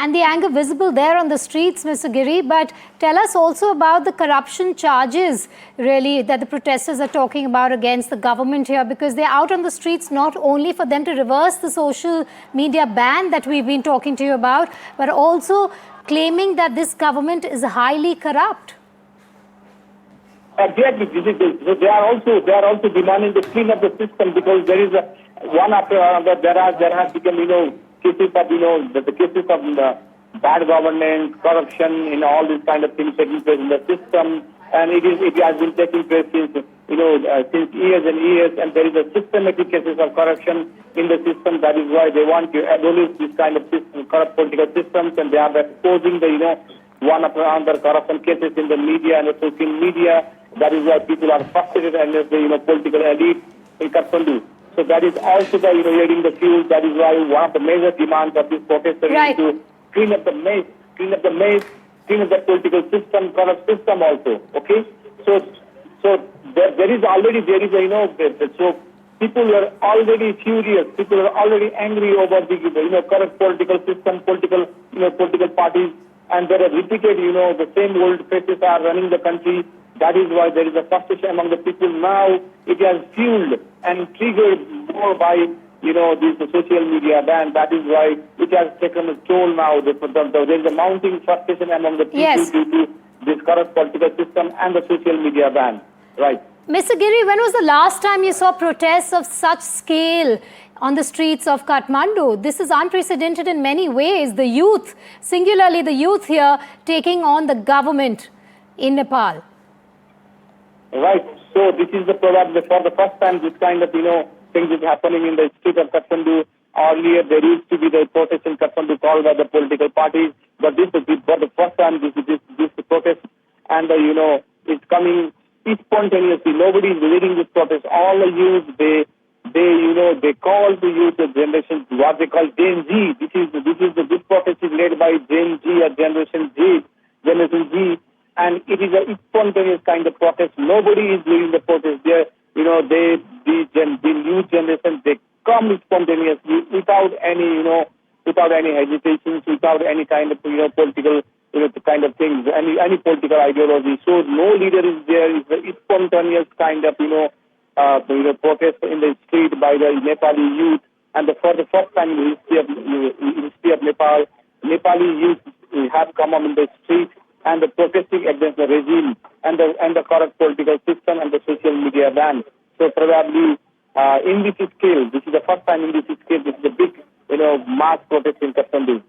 And the anger visible there on the streets, Mr. Giri. But tell us also about the corruption charges, really, that the protesters are talking about against the government here, because they're out on the streets not only for them to reverse the social media ban that we've been talking to you about, but also claiming that this government is highly corrupt. Exactly. They are also demanding to clean up the system, because there is one after another. There has become cases of the cases of bad governance, corruption, all these kind of things taking place in the system, and it has been taking place since since years and years, and there is a systematic cases of corruption in the system. That is why they want to abolish this kind of corrupt political systems, and they are exposing the one after another corruption cases in the media and the social media. That is why people are frustrated against the political elite in Kathmandu. So that is also the adding the fuel. That is why one of the major demands of this protesters is to clean up the mess, clean up the political system, corrupt system also. Okay, so there is so people are already furious. People are already angry over the corrupt political system, political parties, and there are repeated the same old faces are running the country. That is why there is a frustration among the people now. It has fueled and triggered more by this social media ban. That is why it has taken a toll now. There is a mounting frustration among the people due to this corrupt political system and the social media ban. Right. Mr. Giri, when was the last time you saw protests of such scale on the streets of Kathmandu? This is unprecedented in many ways. The youth, singularly the youth here, taking on the government in Nepal. Right. So this is probably for the first time this kind of things is happening in the street of Kathmandu. Earlier there used to be the protest in Kathmandu called by the political parties, but this is for the first time this protest, and it's coming spontaneously. Nobody is leading this protest. All the youth they call the youth the generation what they call Gen Z. This protest is led by Gen Z or Generation Z. And it is a spontaneous kind of protest. Nobody is leading the protest. The new generation, they come spontaneously without any hesitations, without any kind of political kind of things, any political ideology. So no leader is there. It's a spontaneous kind of protest in the street by the Nepali youth. And for the first time in the history of Nepal, Nepali youth have come up in the street and the protesting against the regime and the corrupt political system and the social media ban. So probably in this scale, this is the first time in this scale, this is a big mass protest in Kathmandu.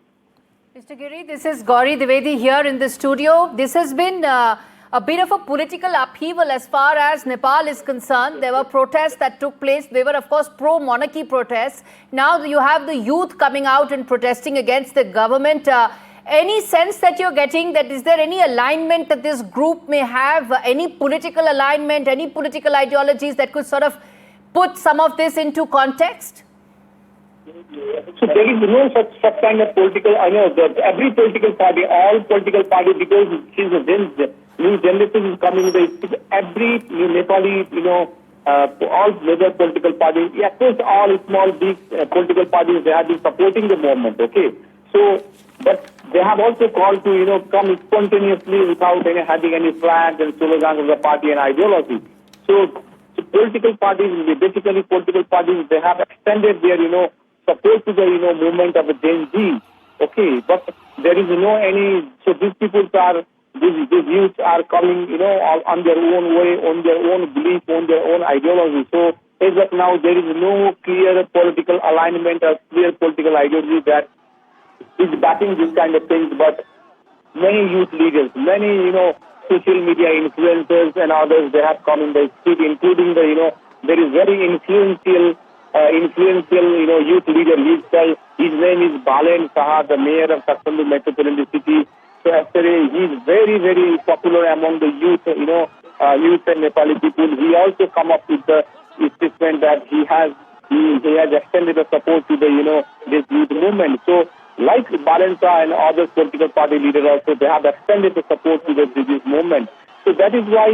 Mr. Giri, this is Gauri Dwivedi here in the studio. This has been a bit of a political upheaval as far as Nepal is concerned. There were protests that took place. They were, of course, pro-monarchy protests. Now you have the youth coming out and protesting against the government. Any sense that you're getting that is there any alignment that this group may have, any political alignment, any political ideologies that could sort of put some of this into context? So there is no such kind of political, I know that every political party, all political parties, because since the new generation is coming, every Nepali, all major political parties, of course all small, big political parties, they have been supporting the movement, okay? So, but they have also called to, come spontaneously without having any flags and slogans of the party and ideology. So political parties, basically political parties, they have extended their, support to the, movement of the Gen Z. Okay, but there is so these people these youths are coming, on their own way, on their own belief, on their own ideology. So as of now, there is no clear political alignment or clear political ideology that is backing this kind of things, but many youth leaders, many, social media influencers and others, they have come in the street, including there is very influential, youth leader. His name is Balen Saha, the mayor of Kathmandu metropolitan city. So yesterday, he is very, very popular among the youth, youth and Nepali people. He also come up with the statement that he has extended the support to the, this youth movement. So, like Balensa and other political party leaders also, they have extended the support to this movement. So that is why,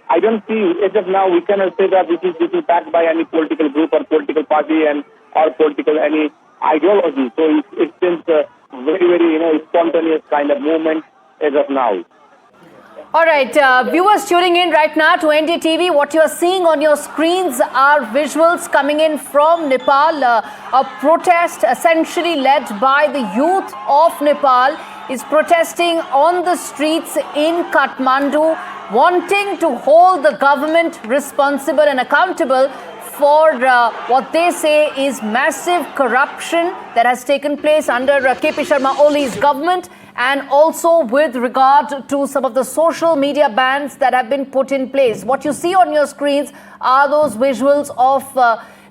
I don't see, as of now, we cannot say that this is backed by any political group or political party or political any ideology. So it seems very, very, spontaneous kind of movement as of now. All right, viewers tuning in right now to NDTV, what you are seeing on your screens are visuals coming in from Nepal. A protest essentially led by the youth of Nepal is protesting on the streets in Kathmandu, wanting to hold the government responsible and accountable for what they say is massive corruption that has taken place under KP Sharma Oli's government, and also with regard to some of the social media bans that have been put in place. What you see on your screens are those visuals of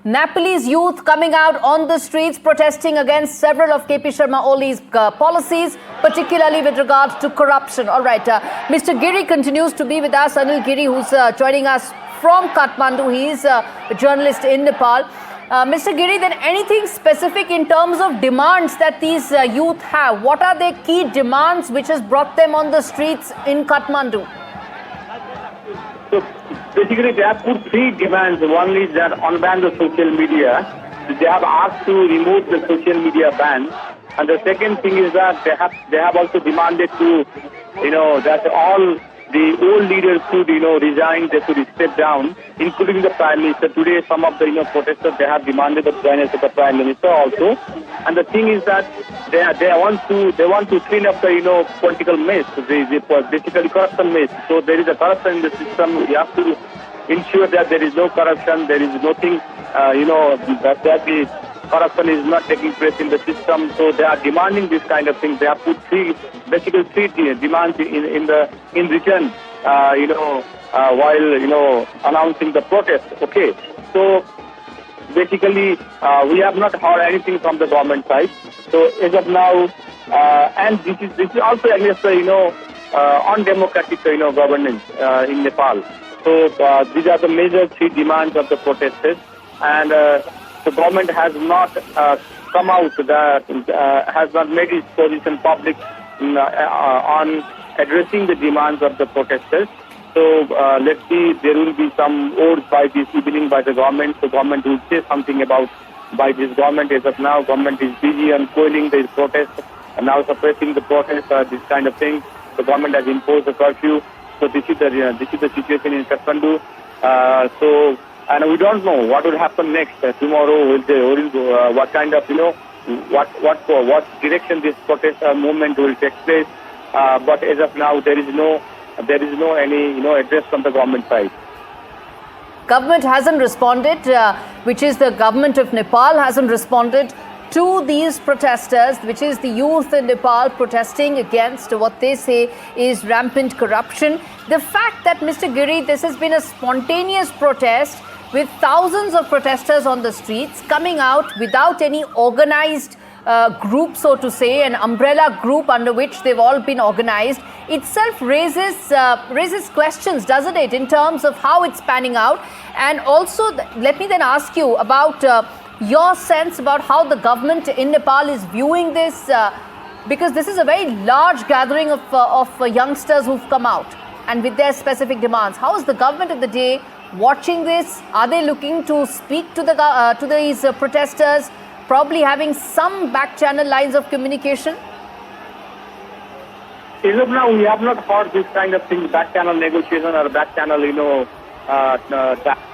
Nepalese youth coming out on the streets protesting against several of KP Sharma Oli's policies, particularly with regard to corruption. All right, Mr. Giri continues to be with us. Anil Giri, who's joining us from Kathmandu. He is a journalist in Nepal. Mr. Giri, then anything specific in terms of demands that these youth have? What are their key demands which has brought them on the streets in Kathmandu? So basically they have put three demands. One is that unban the social media. They have asked to remove the social media ban. And the second thing is that they have also demanded to, that all the old leaders should, resign, they should step down, including the Prime Minister. Today, some of the, protesters, they have demanded the joinness of the Prime Minister also. And the thing is that they want to clean up the, political mess, basically corruption mess. So there is a corruption in the system. We have to ensure that there is no corruption, there is nothing, that the corruption is not taking place in the system. So they are demanding this kind of thing. They have put three demands in return, while announcing the protest. Okay, so basically we have not heard anything from the government side. So as of now, and this is also against the undemocratic governance in Nepal. So these are the major three demands of the protesters, and the government has not come out, has not made its position public on addressing the demands of the protesters. So let's see, there will be some words by this evening by the government. The government will say something about by this government. As of now, government is busy on quelling the protest and now suppressing the protest, this kind of thing. The government has imposed a curfew. So this is the situation in Kathmandu. And we don't know what will happen next. Tomorrow, what kind of, what direction this protest movement will take place. But as of now, there is no any address from the government side. Government hasn't responded, which is the government of Nepal hasn't responded to these protesters, which is the youth in Nepal protesting against what they say is rampant corruption. The fact that, Mr. Giri, this has been a spontaneous protest with thousands of protesters on the streets coming out without any organized group, so to say, an umbrella group under which they've all been organized, itself raises questions, doesn't it, in terms of how it's panning out? And also, let me then ask you about your sense about how the government in Nepal is viewing this, because this is a very large gathering of youngsters who've come out and with their specific demands. How is the government of the day watching this? Are they looking to speak to these protesters, probably having some back channel lines of communication? As of now, we have not heard this kind of thing, back channel negotiation or back channel,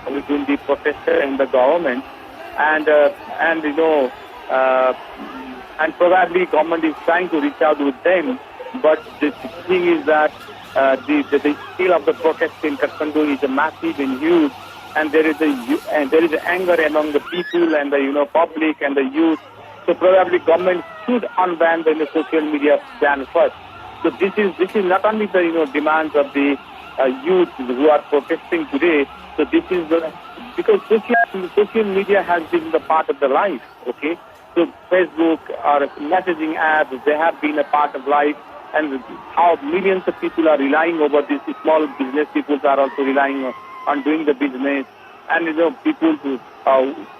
between the protester and the government. And probably government is trying to reach out with them. But the thing is that the scale of the protest in Kathmandu is massive and huge, and there is anger among the people and the public and the youth. So probably government should unban the social media ban first. So this is not only the demands of the youth who are protesting today. So this is because social media has been the part of the life. Okay, so Facebook or messaging apps, they have been a part of life. And how millions of people are relying over this. Small business people are also relying on doing the business. And people who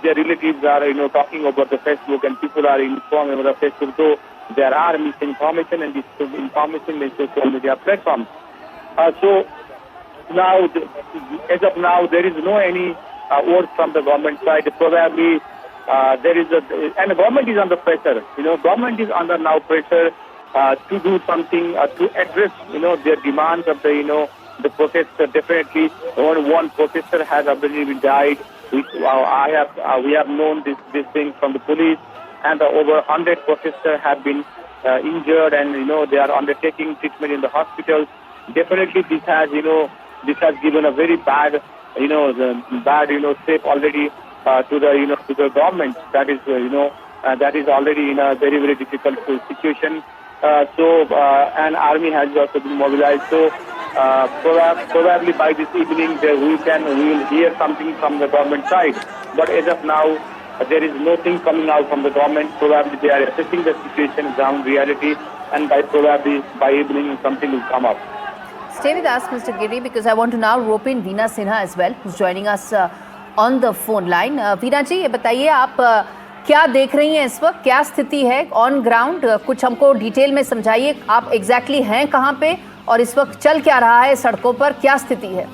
their relatives are talking over the Facebook, and people are informed over the Facebook. So there are misinformation and disinformation in social media platforms. So now, as of now, there is no any word from the government side. Probably there is and the government is under pressure. Government is under now pressure to do something to address, their demands of the protester. Definitely, one protester has already been died. We have known this thing from the police, and over 100 protesters have been injured, and they are undertaking treatment in the hospitals. Definitely, this has given a very bad step already to the government. That is already in a very, very difficult situation. And army has also been mobilized. So probably by this evening we will hear something from the government side. But as of now, there is nothing coming out from the government. Probably they are assessing the situation, ground reality, and by evening something will come up. Stay with us, Mr. Giri, because I want to now rope in Veena Sinha as well, who's joining us on the phone line. Veena जी, ये बताइए आप क्या देख रही हैं इस वक्त, क्या स्थिति है ऑन ग्राउंड? कुछ हमको डिटेल में समझाइए, आप एग्जैक्टली हैं कहाँ पे और इस वक्त चल क्या रहा है सड़कों पर, क्या स्थिति है?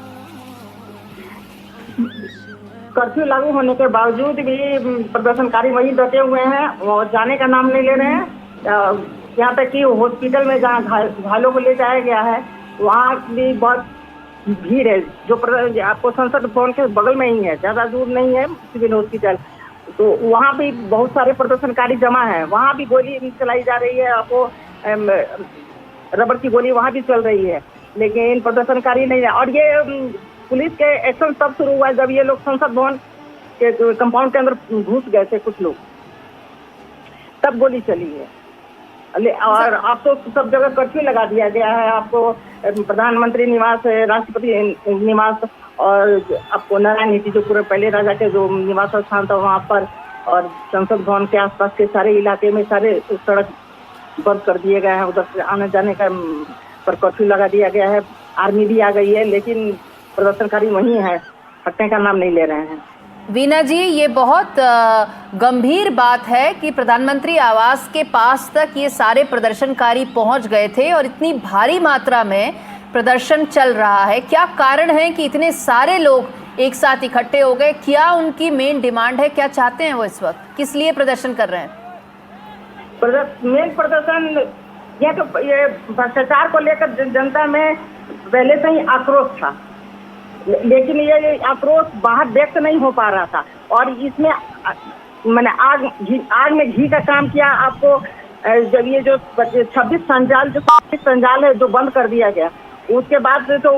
कर्फ्यू लागू होने के बावजूद भी प्रदर्शनकारी वहीं डटे हुए हैं और जाने का नाम नहीं ले रहे हैं। यहाँ तक कि हॉस्पिटल में जहाँ घायलों को ले जाया गया है वहाँ भी बहुत भीड़ है, जो आपको संसद भवन के बगल में ही है, ज़्यादा दूर नहीं है सिविल हॉस्पिटल। तो वहाँ भी बहुत सारे प्रदर्शनकारी जमा हैं, वहाँ भी गोली चलाई जा रही है, आपको रबर की गोली वहाँ भी चल रही है, लेकिन प्रदर्शनकारी नहीं है। और ये पुलिस के एक्शन तब शुरू हुआ जब ये लोग संसद भवन के कंपाउंड के अंदर घुस गए थे कुछ लोग, तब गोली चली है। और आप तो सब जगह कर्फ्यू लगा दिया गया है, आपको प्रधानमंत्री निवास, राष्ट्रपति निवास और आपको नारायण नीति जो पूरे पहले राजा के जो निवास स्थान था वहाँ पर, और संसद भवन के आसपास के सारे इलाके में सारे सड़क बंद कर दिए गए हैं, उधर से आने जाने का पर कर्फ्यू लगा दिया गया है। आर्मी भी आ गई है, लेकिन प्रदर्शनकारी वहीं है, हटने का नाम नहीं ले रहे हैं। वीना जी, ये बहुत गंभीर बात है कि प्रधानमंत्री आवास के पास तक ये सारे प्रदर्शनकारी पहुंच गए थे और इतनी भारी मात्रा में प्रदर्शन चल रहा है। क्या कारण है कि इतने सारे लोग एक साथ इकट्ठे हो गए? क्या उनकी मेन डिमांड है, क्या चाहते हैं वो इस वक्त, किस लिए प्रदर्शन कर रहे हैं? मेन प्रदर्शन ये भ्रष्टाचार को लेकर जनता में पहले से ही आक्रोश था, लेकिन ये आक्रोश बाहर व्यक्त नहीं हो पा रहा था। और इसमें मैंने आग में घी का काम किया। आपको जब ये जो 26 संजाल है जो बंद कर दिया गया, उसके बाद तो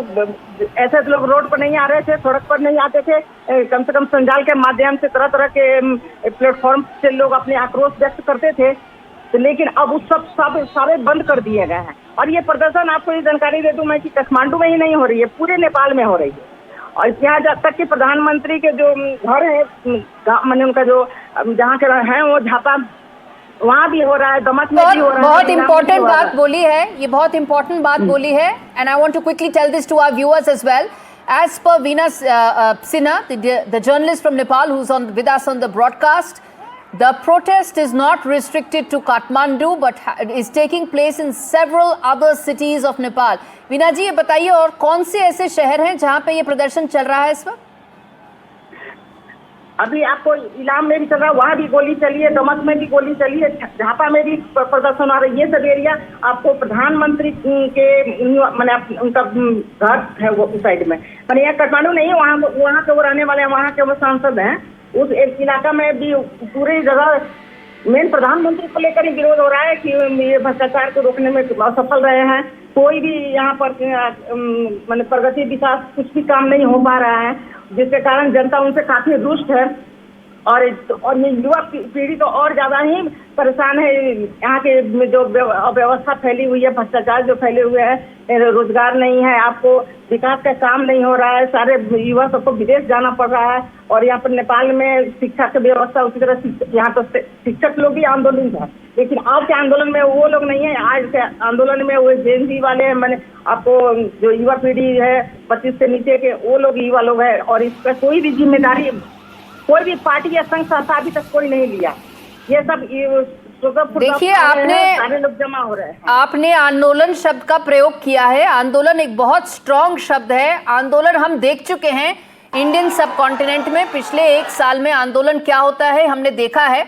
ऐसे लोग रोड पर नहीं आ रहे थे, सड़क पर नहीं आते थे, कम से कम संजाल के माध्यम से तरह तरह के प्लेटफॉर्म से लोग अपने आक्रोश व्यक्त करते थे। लेकिन अब उस सब सारे बंद कर दिए गए हैं। और ये प्रदर्शन, आपको ये जानकारी दे दूं मैं कि काठमांडू में ही नहीं हो रही है, पूरे नेपाल में हो रही है। और यहाँ जब तक कि प्रधानमंत्री के जो घर है, मैंने उनका जो जहाँ के हैं वो झापा, वहाँ भी हो रहा है, दमक में भी हो रहा है। बहुत इंपॉर्टेंट बात बोली है, ये बहुत इंपॉर्टेंट बात बोली है, and I want to quickly tell this to our viewers as well. As per Veena Sinha, the journalist from Nepal who's on with us on the broadcast, the protest is not restricted to Kathmandu but is taking place in several other cities of Nepal. Veena जी, ये बताइए और कौन से ऐसे शहर हैं जहाँ पे ये प्रदर्शन चल रहा है इस वक्त? अभी आपको इलाम में भी चल रहा है, वहाँ भी गोली चली है, दमक में भी गोली चली है, झापा में भी प्रदर्शन आ रही है। ये सब एरिया आपको प्रधानमंत्री के मैंने उनका घर है वो उस साइड में, मैंने यहाँ काठमांडू नहीं है, वहाँ के वो रहने वाले हैं, वहाँ के वो सांसद हैं। उस एक इलाका में भी पूरी जगह मेन प्रधानमंत्री को लेकर ही विरोध हो रहा है कि ये भ्रष्टाचार को रोकने में असफल रहे हैं। कोई भी यहाँ पर मैंने प्रगति विकास कुछ भी काम नहीं हो पा रहा है, जिसके कारण जनता उनसे काफी रुष्ट है। और ये युवा पीढ़ी तो और ज्यादा ही परेशान है। यहाँ के जो अव्यवस्था फैली हुई है, भ्रष्टाचार जो फैले हुए हैं, रोजगार नहीं है, आपको विकास का काम नहीं हो रहा है, सारे युवा सबको विदेश जाना पड़ रहा है। और यहाँ पर नेपाल में शिक्षा की व्यवस्था उसी तरह, यहाँ तो शिक्षक लोग भी आंदोलन था, लेकिन आज के आंदोलन में वो लोग नहीं है। आज के आंदोलन में वो जेएनजी वाले हैं, मैंने आपको जो युवा पीढ़ी है 25 से नीचे के, वो लोग युवा लोग है। और इसका कोई भी जिम्मेदारी कोई भी पार्टी या संघ संस्था अभी तक कोई नहीं लिया। ये सब देखिए, सारे लोग जमा हो रहे हैं। आपने आंदोलन शब्द का प्रयोग किया है। आंदोलन एक बहुत स्ट्रॉन्ग शब्द है। आंदोलन हम देख चुके हैं, इंडियन सब कॉन्टिनेंट में पिछले 1 साल में आंदोलन क्या होता है हमने देखा है।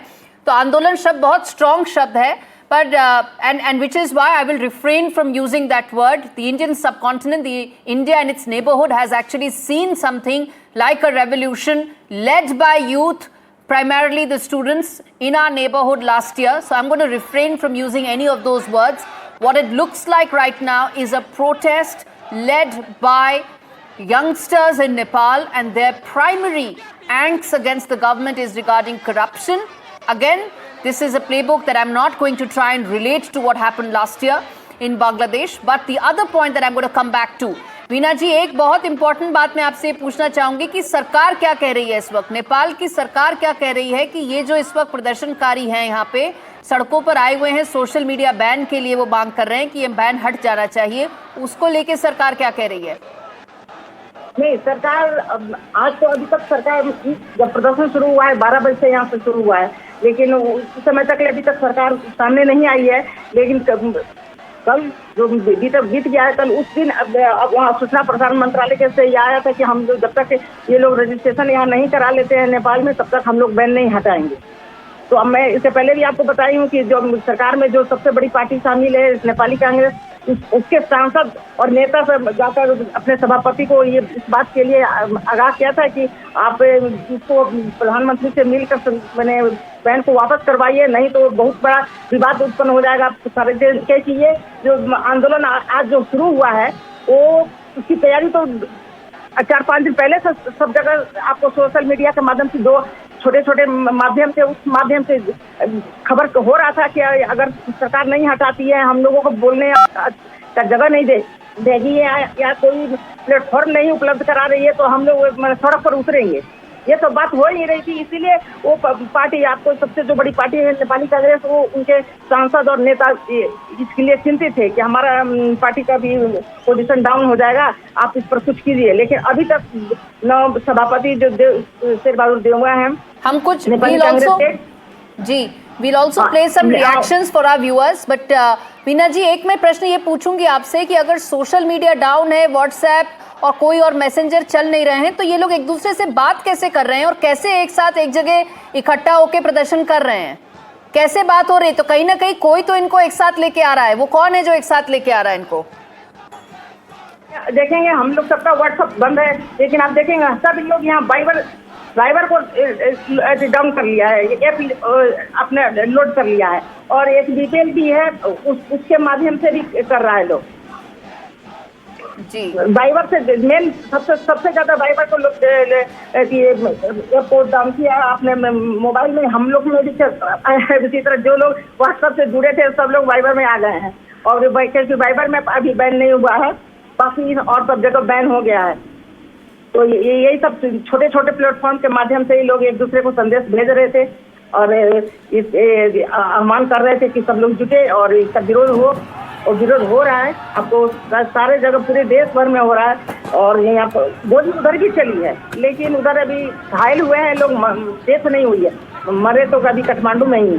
तो आंदोलन शब्द बहुत स्ट्रॉन्ग शब्द है, but and which is why I will refrain from using that word. The Indian subcontinent, the India and its neighborhood has actually seen something like a revolution led by youth, primarily the students in our neighborhood last year. So I'm going to refrain from using any of those words. What it looks like right now is a protest led by youngsters in Nepal, and their primary angst against the government is regarding corruption. Again, this is a playbook that I'm not going to try and relate to what happened last year in Bangladesh. But the other point that I'm going to come back to, Veena जी, एक बहुत important बात मैं आपसे पूछना चाहूंगी कि सरकार क्या कह रही है इस वक्त, नेपाल की सरकार क्या कह रही है कि ये जो इस वक्त प्रदर्शनकारी हैं यहाँ पे सड़कों पर आए हुए हैं, सोशल मीडिया बैन के लिए वो मांग कर रहे हैं कि ये बैन हट जाना चाहिए, उसको लेके सरकार क्या कह रही है? नहीं, सरकार आज तो अभी तक सरकार जब प्रदर्शन शुरू हुआ है 12 बजे से यहाँ से शुरू हुआ है, लेकिन उस समय तक अभी तक सरकार सामने नहीं आई है। लेकिन कल जो बीत गया है, कल उस दिन अब वहाँ सूचना प्रसारण मंत्रालय के से यह आया था कि हम जब तक ये लोग रजिस्ट्रेशन यहाँ नहीं करा लेते हैं नेपाल में, तब तक हम लोग बैन नहीं हटाएंगे। तो अब मैं इससे पहले भी आपको बताई हूँ कि जो सरकार में जो सबसे बड़ी पार्टी शामिल है नेपाली कांग्रेस, उसके सांसद और नेता से जाकर अपने सभापति को ये इस बात के लिए आगाह किया था कि आप इसको प्रधानमंत्री से मिलकर मैंने बैन को वापस करवाइए, नहीं तो बहुत बड़ा विवाद उत्पन्न हो जाएगा सारे देश के। कि ये जो आंदोलन आज जो शुरू हुआ है वो उसकी तैयारी तो 4-5 दिन पहले से सब जगह आपको सोशल मीडिया के माध्यम से दो छोटे माध्यम से, उस माध्यम से खबर हो रहा था कि अगर सरकार नहीं हटाती है, हम लोगों को बोलने का जगह नहीं देगी या कोई प्लेटफॉर्म नहीं उपलब्ध करा रही है, तो हम लोग सड़क पर उतरेंगे। ये सब बात हो ही रही थी, इसीलिए वो पार्टी, आपको सबसे जो बड़ी पार्टी है नेपाली कांग्रेस, वो उनके सांसद और नेता इसके लिए चिंतित थे कि हमारा पार्टी का भी पोजीशन डाउन हो जाएगा, आप इस पर कुछ कीजिए। लेकिन अभी तक न सभापति जो शेर बहादुर देवगा हैं, हम कुछ we'll also play some reactions for our viewers, but Veena जी, एक मैं प्रश्न ये पूछूंगी आपसे कि अगर सोशल मीडिया डाउन है, व्हाट्सएप और कोई और मैसेंजर चल नहीं रहे हैं, तो ये लोग एक दूसरे से बात कैसे कर रहे हैं और कैसे एक साथ एक जगह इकट्ठा होकर प्रदर्शन कर रहे हैं? कैसे बात हो रही है? तो कहीं ना कहीं कोई तो इनको एक साथ लेके आ रहा है। वो कौन है जो एक साथ लेके आ रहा है इनको? देखेंगे, हम लोग सबका व्हाट्सएप बंद है, लेकिन आप देखेंगे सब लोग यहाँ ड्राइवर को डाउन कर लिया है, ऐप अपने लोड कर लिया है, और एक VPN भी है, उसके माध्यम से भी कर रहा है लोग जी। ड्राइवर से मेन सबसे ज्यादा ड्राइवर को लोग डाउन किया अपने मोबाइल में। हम लोग में भी इसी तरह जो लोग व्हाट्सएप से जुड़े थे सब लोग वाइबर में आ गए हैं, और वाइबर में अभी बैन नहीं हुआ है, बाकी और सब जगह बैन हो गया है। तो यही सब छोटे छोटे प्लेटफॉर्म के माध्यम से ही लोग एक दूसरे को संदेश भेज रहे थे और आह्वान कर रहे थे कि सब लोग जुटे और इसका विरोध हो, और विरोध हो रहा है। आपको सारे जगह पूरे देश भर में हो रहा है, और यहाँ पर गोली उधर भी चली है, लेकिन उधर अभी घायल हुए हैं लोग, डेथ नहीं हुई है, मरे तो कभी काठमांडू में ही।